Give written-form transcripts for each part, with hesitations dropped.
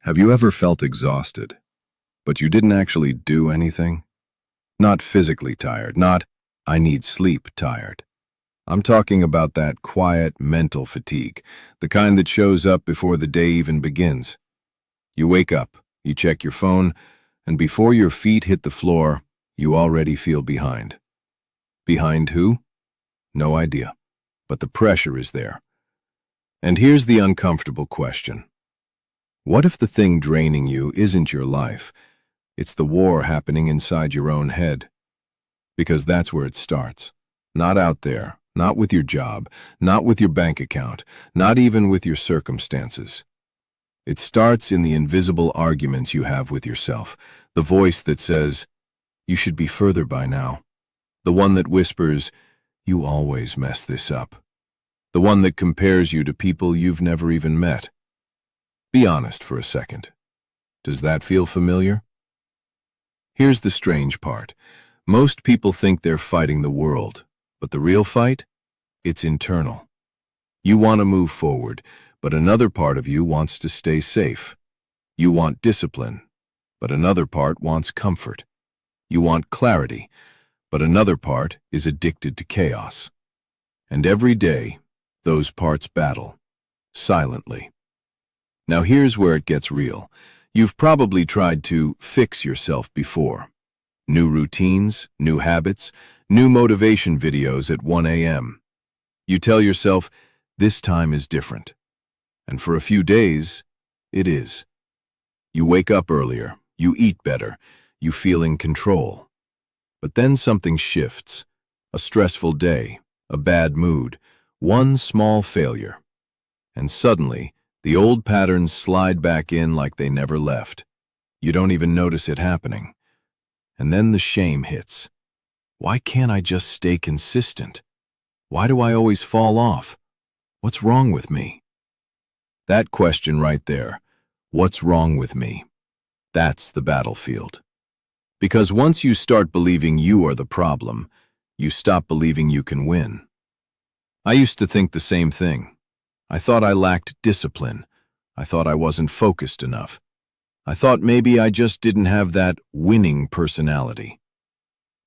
Have you ever felt exhausted, but you didn't actually do anything? Not physically tired, not "I need sleep" tired. I'm talking about that quiet mental fatigue, the kind that shows up before the day even begins. You wake up, you check your phone, and before your feet hit the floor, you already feel behind. Behind who? No idea, but the pressure is there. And here's the uncomfortable question. What if the thing draining you isn't your life? It's the war happening inside your own head. Because that's where it starts. Not out there, not with your job, not with your bank account, not even with your circumstances. It starts in the invisible arguments you have with yourself, the voice that says, "You should be further by now." The one that whispers, "You always mess this up." The one that compares you to people you've never even met. Be honest for a second. Does that feel familiar? Here's the strange part. Most people think they're fighting the world, but the real fight? It's internal. You want to move forward, but another part of you wants to stay safe. You want discipline, but another part wants comfort. You want clarity, but another part is addicted to chaos. And every day, those parts battle, silently. Now here's where it gets real. You've probably tried to fix yourself before. New routines, new habits, new motivation videos at 1 a.m. You tell yourself, this time is different. And for a few days, it is. You wake up earlier, you eat better, you feel in control. But then something shifts. A stressful day, a bad mood, one small failure. And suddenly, the old patterns slide back in like they never left. You don't even notice it happening. And then the shame hits. Why can't I just stay consistent? Why do I always fall off? What's wrong with me? That question right there, what's wrong with me? That's the battlefield. Because once you start believing you are the problem, you stop believing you can win. I used to think the same thing. I thought I lacked discipline. I thought I wasn't focused enough. I thought maybe I just didn't have that winning personality.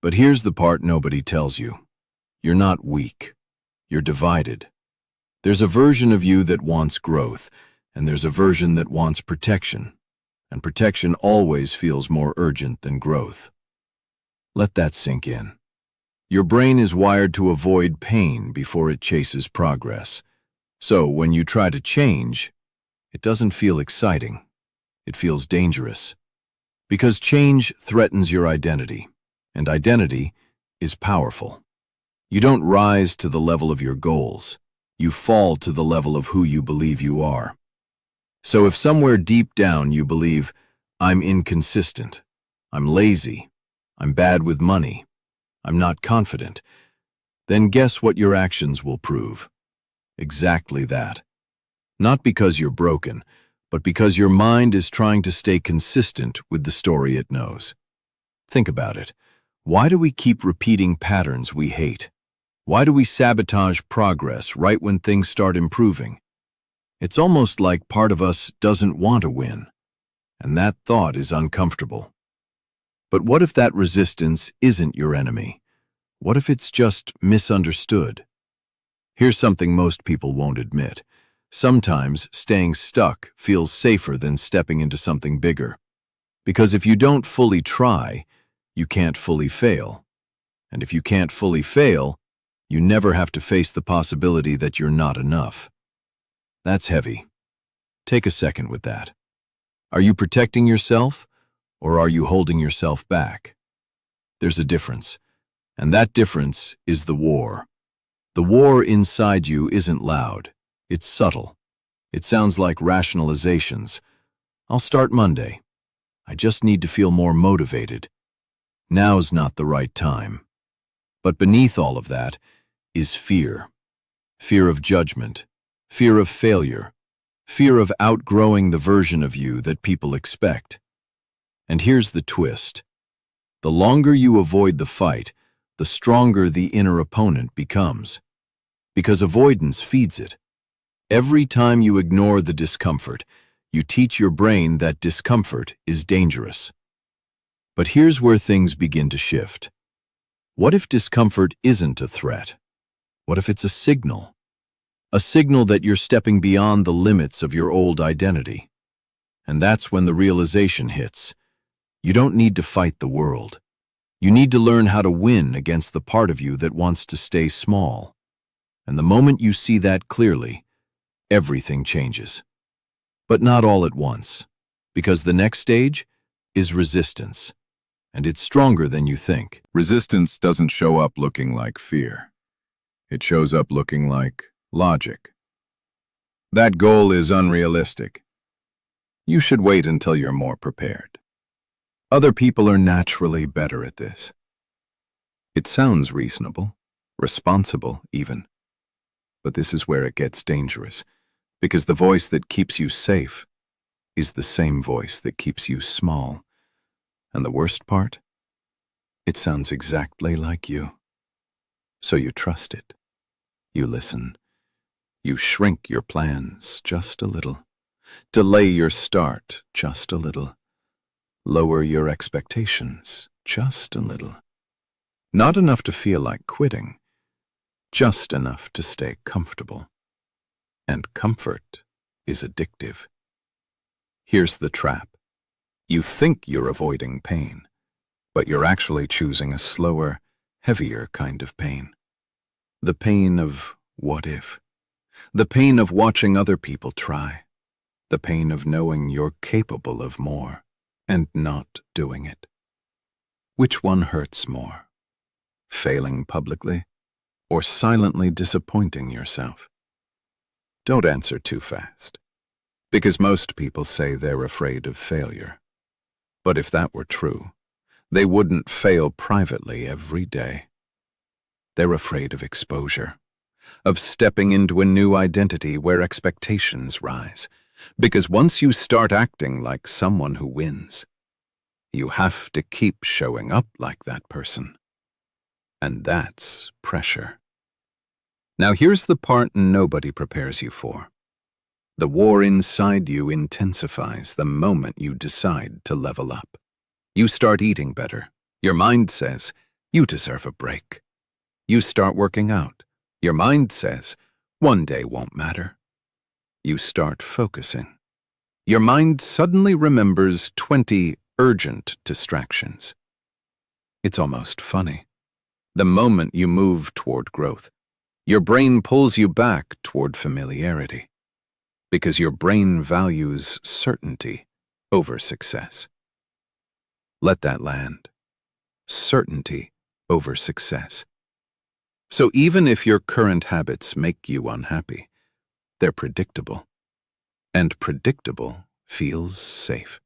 But here's the part nobody tells you. You're not weak. You're divided. There's a version of you that wants growth, and there's a version that wants protection. And protection always feels more urgent than growth. Let that sink in. Your brain is wired to avoid pain before it chases progress. So when you try to change, it doesn't feel exciting. It feels dangerous. Because change threatens your identity, and identity is powerful. You don't rise to the level of your goals. You fall to the level of who you believe you are. So if somewhere deep down you believe, I'm inconsistent, I'm lazy, I'm bad with money, I'm not confident, then guess what your actions will prove? Exactly that. Not because you're broken, but because your mind is trying to stay consistent with the story it knows. Think about it. Why do we keep repeating patterns we hate? Why do we sabotage progress right when things start improving? It's almost like part of us doesn't want to win, and that thought is uncomfortable. But what if that resistance isn't your enemy? What if it's just misunderstood? Here's something most people won't admit. Sometimes staying stuck feels safer than stepping into something bigger. Because if you don't fully try, you can't fully fail. And if you can't fully fail, you never have to face the possibility that you're not enough. That's heavy. Take a second with that. Are you protecting yourself, or are you holding yourself back? There's a difference, and that difference is the war. The war inside you isn't loud. It's subtle. It sounds like rationalizations. I'll start Monday. I just need to feel more motivated. Now's not the right time. But beneath all of that is fear. Fear of judgment. Fear of failure. Fear of outgrowing the version of you that people expect. And here's the twist. The longer you avoid the fight, the stronger the inner opponent becomes. Because avoidance feeds it. Every time you ignore the discomfort, You teach your brain that discomfort is dangerous. But here's where things begin to shift. What if discomfort isn't a threat? What if it's a signal? A signal that you're stepping beyond the limits of your old identity. And that's when the realization hits. You don't need to fight the world. You need to learn how to win against the part of you that wants to stay small. And the moment you see that clearly, everything changes. But not all at once, because the next stage is resistance. And it's stronger than you think. Resistance doesn't show up looking like fear. It shows up looking like logic. That goal is unrealistic. You should wait until you're more prepared. Other people are naturally better at this. It sounds reasonable, responsible even. But this is where it gets dangerous, because the voice that keeps you safe is the same voice that keeps you small. And the worst part? It sounds exactly like you. So you trust it. You listen. You shrink your plans just a little. Delay your start just a little. Lower your expectations just a little. Not enough to feel like quitting, just enough to stay comfortable. And comfort is addictive. Here's the trap. You think you're avoiding pain, but you're actually choosing a slower, heavier kind of pain. The pain of what if. The pain of watching other people try. The pain of knowing you're capable of more and not doing it. Which one hurts more? Failing publicly or silently disappointing yourself? Don't answer too fast, because most people say they're afraid of failure. But if that were true, they wouldn't fail privately every day. They're afraid of exposure, of stepping into a new identity where expectations rise. Because once you start acting like someone who wins, you have to keep showing up like that person. And that's pressure. Now here's the part nobody prepares you for. The war inside you intensifies the moment you decide to level up. You start eating better. Your mind says, you deserve a break. You start working out. Your mind says, one day won't matter. You start focusing. Your mind suddenly remembers 20 urgent distractions. It's almost funny. The moment you move toward growth, your brain pulls you back toward familiarity, because your brain values certainty over success. Let that land. Certainty over success. So even if your current habits make you unhappy, they're predictable. And predictable feels safe.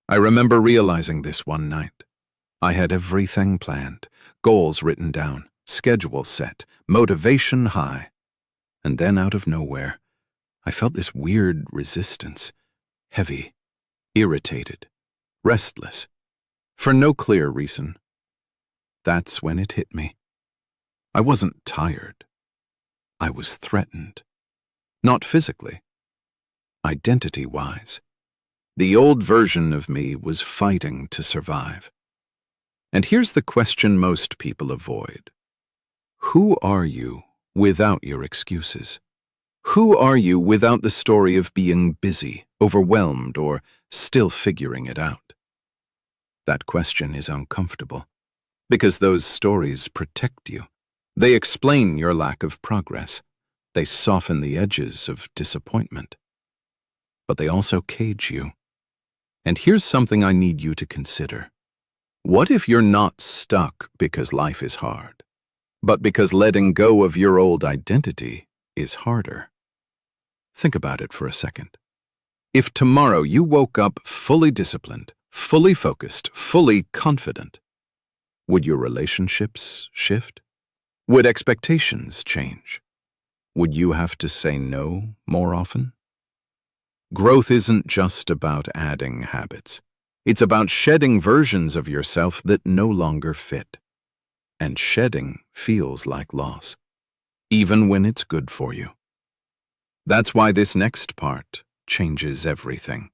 I remember realizing this one night. I had everything planned, goals written down, schedule set, motivation high. And then out of nowhere, I felt this weird resistance, heavy, irritated, restless, for no clear reason. That's when it hit me. I wasn't tired. I was threatened. Not physically. Identity-wise. The old version of me was fighting to survive. And here's the question most people avoid. Who are you without your excuses? Who are you without the story of being busy, overwhelmed, or still figuring it out? That question is uncomfortable, because those stories protect you. They explain your lack of progress. They soften the edges of disappointment. But they also cage you. And here's something I need you to consider. What if you're not stuck because life is hard, but because letting go of your old identity is harder? Think about it for a second. If tomorrow you woke up fully disciplined, fully focused, fully confident, would your relationships shift? Would expectations change? Would you have to say no more often? Growth isn't just about adding habits. It's about shedding versions of yourself that no longer fit. And shedding feels like loss, even when it's good for you. That's why this next part changes everything.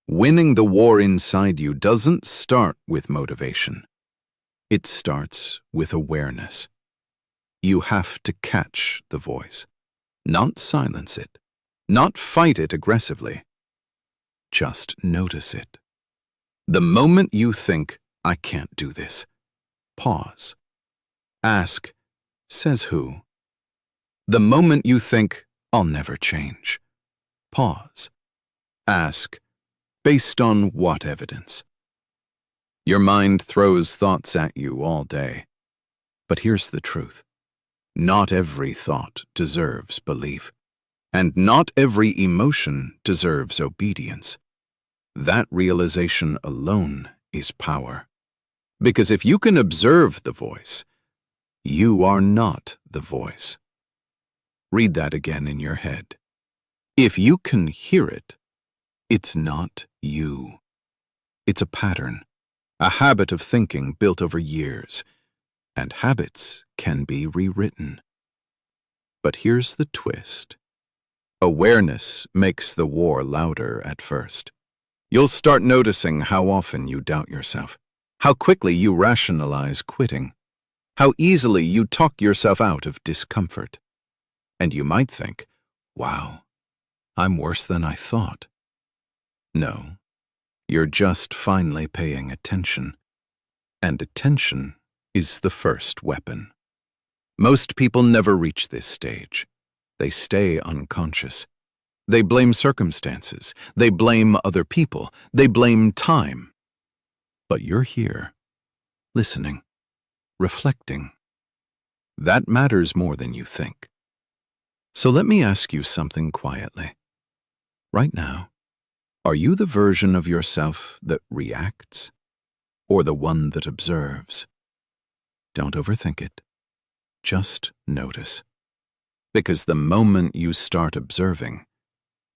Winning the war inside you doesn't start with motivation. It starts with awareness. You have to catch the voice, not silence it, not fight it aggressively. Just notice it. The moment you think, I can't do this, pause. Ask, says who? The moment you think, I'll never change, pause. Ask, based on what evidence? Your mind throws thoughts at you all day. But here's the truth. Not every thought deserves belief, and not every emotion deserves obedience. That realization alone is power. Because if you can observe the voice, you are not the voice. Read that again in your head. If you can hear it, it's not you. It's a pattern, a habit of thinking built over years, and habits can be rewritten. But here's the twist. Awareness makes the war louder at first. You'll start noticing how often you doubt yourself, how quickly you rationalize quitting, how easily you talk yourself out of discomfort. And you might think, wow, I'm worse than I thought. No, you're just finally paying attention. And attention is the first weapon. Most people never reach this stage. They stay unconscious. They blame circumstances. They blame other people. They blame time. But you're here, listening, reflecting. That matters more than you think. So let me ask you something quietly. Right now, are you the version of yourself that reacts, or the one that observes? Don't overthink it. Just notice. Because the moment you start observing,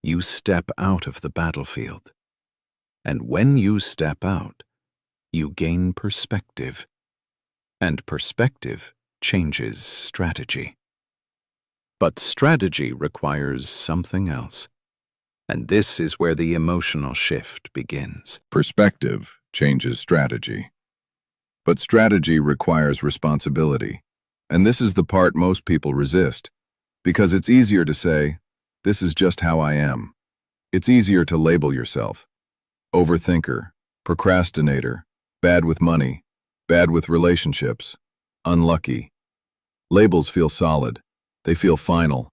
you step out of the battlefield. And when you step out, you gain perspective. And perspective changes strategy. But strategy requires something else. And this is where the emotional shift begins. Perspective changes strategy. But strategy requires responsibility. And this is the part most people resist. Because it's easier to say, this is just how I am. It's easier to label yourself. Overthinker, procrastinator, bad with money, bad with relationships, unlucky. Labels feel solid. They feel final.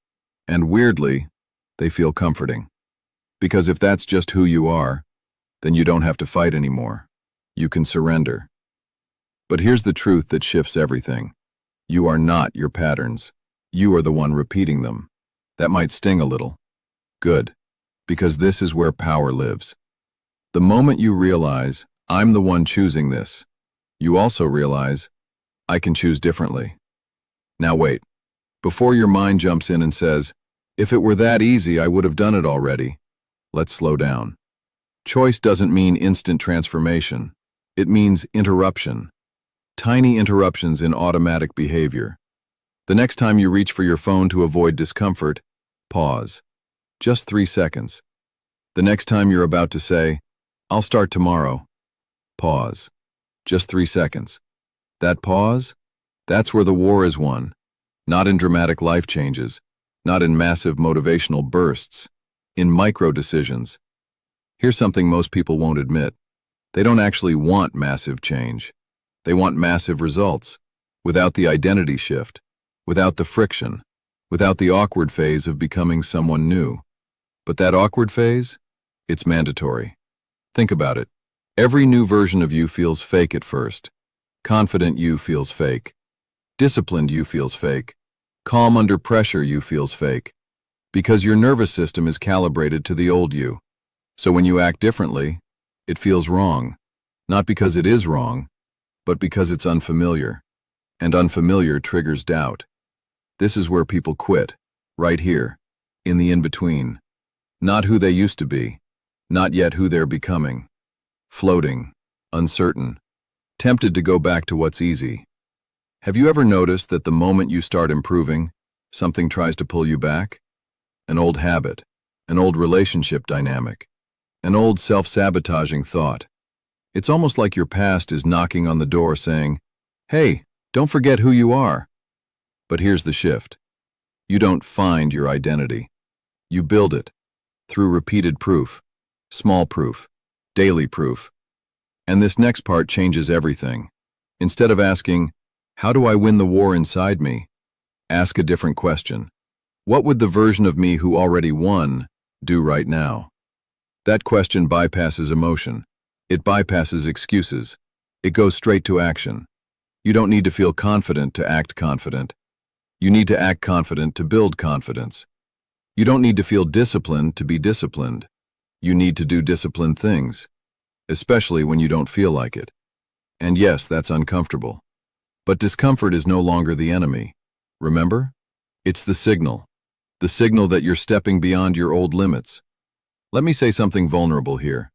And weirdly, they feel comforting. Because if that's just who you are, then you don't have to fight anymore. You can surrender. But here's the truth that shifts everything. You are not your patterns. You are the one repeating them. That might sting a little. Good, because this is where power lives. The moment you realize, I'm the one choosing this, you also realize, I can choose differently. Now wait, before your mind jumps in and says, if it were that easy, I would have done it already. Let's slow down. Choice doesn't mean instant transformation. It means interruption. Tiny interruptions in automatic behavior. The next time you reach for your phone to avoid discomfort, pause. Just 3 seconds. The next time you're about to say, I'll start tomorrow, pause. Just 3 seconds. That pause, that's where the war is won. Not in dramatic life changes, not in massive motivational bursts, in micro decisions. Here's something most people won't admit. They don't actually want massive change. They want massive results, without the identity shift, without the friction, without the awkward phase of becoming someone new. But that awkward phase, it's mandatory. Think about it. Every new version of you feels fake at first. Confident you feels fake. Disciplined you feels fake. Calm under pressure you feels fake. Because your nervous system is calibrated to the old you. So when you act differently, it feels wrong. Not because it is wrong, but because it's unfamiliar. And unfamiliar triggers doubt. This is where people quit, right here, in the in-between. Not who they used to be, not yet who they're becoming. Floating, uncertain, tempted to go back to what's easy. Have you ever noticed that the moment you start improving, something tries to pull you back? An old habit, an old relationship dynamic, an old self-sabotaging thought. It's almost like your past is knocking on the door saying, "Hey, don't forget who you are." But here's the shift. You don't find your identity. You build it through repeated proof, small proof, daily proof. And this next part changes everything. Instead of asking, "How do I win the war inside me?" ask a different question. What would the version of me who already won do right now? That question bypasses emotion. It bypasses excuses. It goes straight to action. You don't need to feel confident to act confident. You need to act confident to build confidence. You don't need to feel disciplined to be disciplined. You need to do disciplined things, especially when you don't feel like it. And yes, that's uncomfortable. But discomfort is no longer the enemy. Remember? It's the signal that you're stepping beyond your old limits. Let me say something vulnerable here.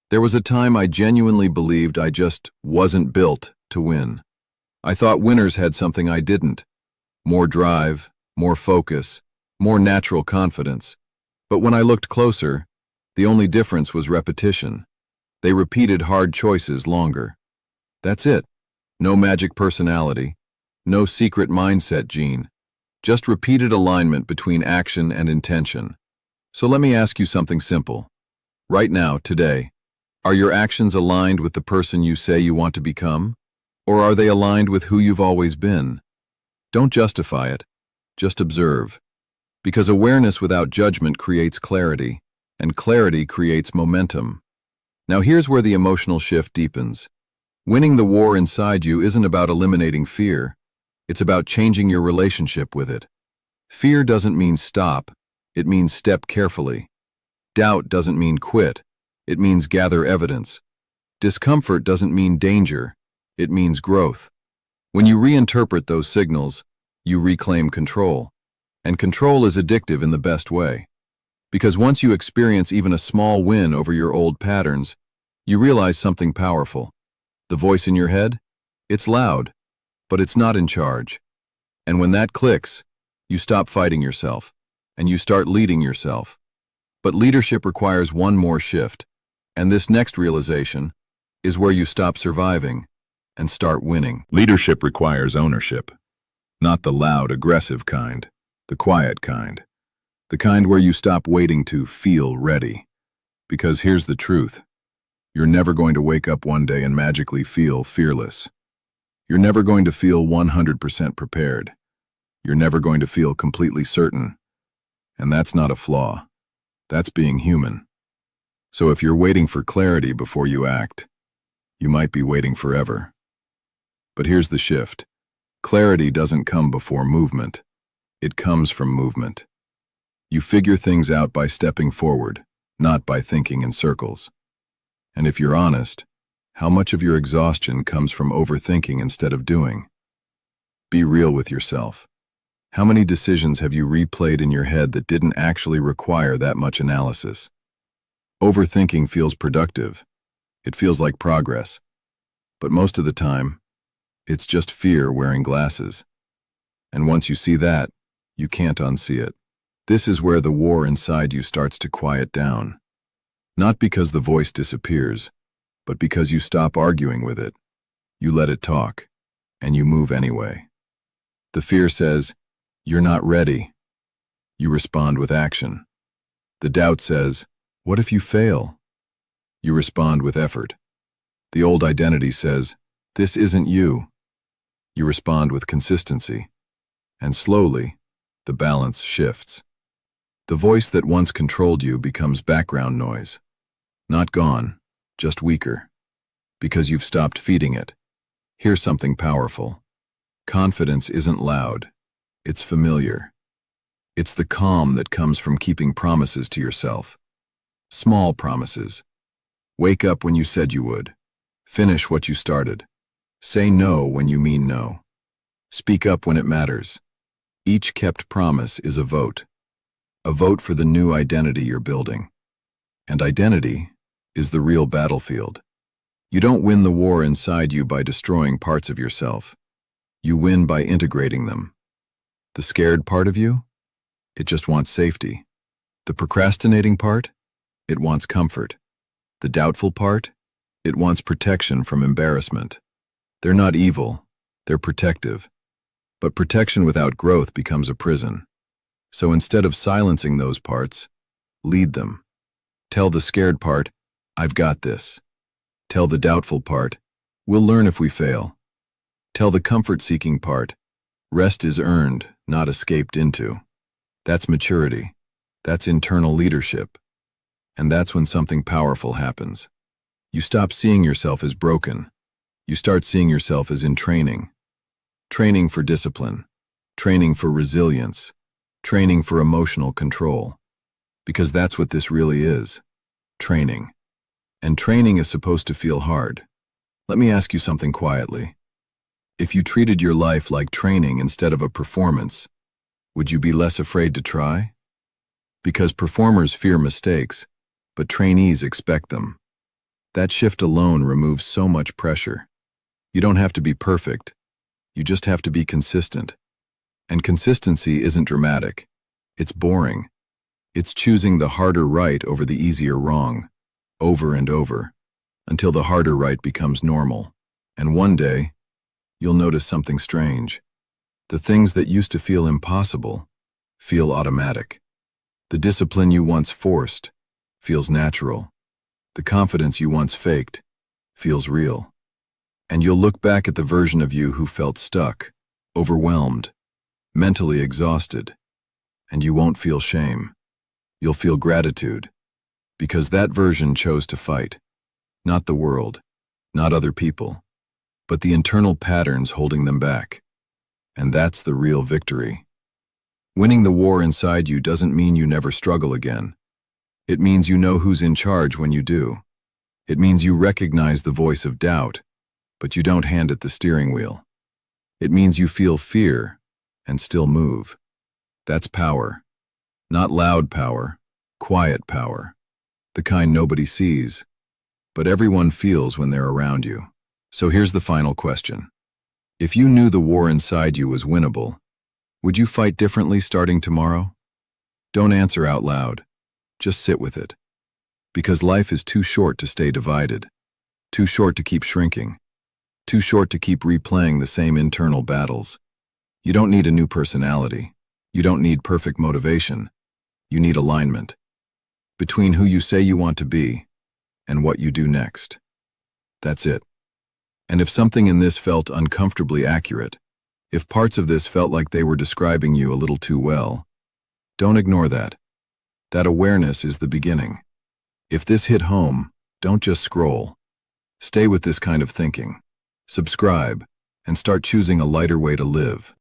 There was a time I genuinely believed I just wasn't built to win. I thought winners had something I didn't. More drive, more focus, more natural confidence. But when I looked closer, the only difference was repetition. They repeated hard choices longer. That's it. No magic personality, no secret mindset gene, just repeated alignment between action and intention. So let me ask you something simple. Right now, today, are your actions aligned with the person you say you want to become? Or are they aligned with who you've always been? Don't justify it, just observe. Because awareness without judgment creates clarity, and clarity creates momentum. Now here's where the emotional shift deepens. Winning the war inside you isn't about eliminating fear. It's about changing your relationship with it. Fear doesn't mean stop. It means step carefully. Doubt doesn't mean quit. It means gather evidence. Discomfort doesn't mean danger. It means growth. When you reinterpret those signals, you reclaim control. And control is addictive in the best way. Because once you experience even a small win over your old patterns, you realize something powerful. The voice in your head? It's loud, but it's not in charge. And when that clicks, you stop fighting yourself, and you start leading yourself. But leadership requires one more shift, and this next realization is where you stop surviving and start winning. Leadership requires ownership, not the loud, aggressive kind, the quiet kind, the kind where you stop waiting to feel ready. Because here's the truth. You're never going to wake up one day and magically feel fearless. You're never going to feel 100% prepared. You're never going to feel completely certain. And that's not a flaw. That's being human. So if you're waiting for clarity before you act, you might be waiting forever. But here's the shift. Clarity doesn't come before movement. It comes from movement. You figure things out by stepping forward, not by thinking in circles. And if you're honest, how much of your exhaustion comes from overthinking instead of doing? Be real with yourself. How many decisions have you replayed in your head that didn't actually require that much analysis? Overthinking feels productive. It feels like progress. But most of the time, it's just fear wearing glasses. And once you see that, you can't unsee it. This is where the war inside you starts to quiet down. Not because the voice disappears, but because you stop arguing with it. You let it talk, and you move anyway. The fear says, "You're not ready." You respond with action. The doubt says, "What if you fail?" You respond with effort. The old identity says, "This isn't you." You respond with consistency. And slowly, the balance shifts. The voice that once controlled you becomes background noise. Not gone, just weaker. Because you've stopped feeding it. Here's something powerful. Confidence isn't loud. It's familiar. It's the calm that comes from keeping promises to yourself. Small promises. Wake up when you said you would. Finish what you started. Say no when you mean no. Speak up when it matters. Each kept promise is a vote. A vote for the new identity you're building. And identity is the real battlefield. You don't win the war inside you by destroying parts of yourself. You win by integrating them. The scared part of you? It just wants safety. The procrastinating part? It wants comfort. The doubtful part? It wants protection from embarrassment. They're not evil, they're protective. But protection without growth becomes a prison. So instead of silencing those parts, lead them. Tell the scared part, I've got this. Tell the doubtful part, we'll learn if we fail. Tell the comfort-seeking part, rest is earned, not escaped into. That's maturity. That's internal leadership. And that's when something powerful happens. You stop seeing yourself as broken. You start seeing yourself as in training. Training for discipline. Training for resilience. Training for emotional control. Because that's what this really is. Training. And training is supposed to feel hard. Let me ask you something quietly. If you treated your life like training instead of a performance, would you be less afraid to try? Because performers fear mistakes, but trainees expect them. That shift alone removes so much pressure. You don't have to be perfect. You just have to be consistent. And consistency isn't dramatic. It's boring. It's choosing the harder right over the easier wrong, over and over, until the harder right becomes normal. And one day, you'll notice something strange. The things that used to feel impossible feel automatic. The discipline you once forced feels natural. The confidence you once faked feels real. And you'll look back at the version of you who felt stuck, overwhelmed, mentally exhausted, and you won't feel shame. You'll feel gratitude, because that version chose to fight, not the world, not other people, but the internal patterns holding them back. And that's the real victory. Winning the war inside you doesn't mean you never struggle again. It means you know who's in charge when you do. It means you recognize the voice of doubt, but you don't hand it the steering wheel. It means you feel fear and still move. That's power. Not loud power, quiet power. The kind nobody sees, but everyone feels when they're around you. So here's the final question. If you knew the war inside you was winnable, would you fight differently starting tomorrow? Don't answer out loud. Just sit with it. Because life is too short to stay divided, too short to keep shrinking, too short to keep replaying the same internal battles. You don't need a new personality. You don't need perfect motivation. You need alignment between who you say you want to be and what you do next. That's it. And if something in this felt uncomfortably accurate, if parts of this felt like they were describing you a little too well, don't ignore that. That awareness is the beginning. If this hit home, don't just scroll. Stay with this kind of thinking. Subscribe, and start choosing a lighter way to live.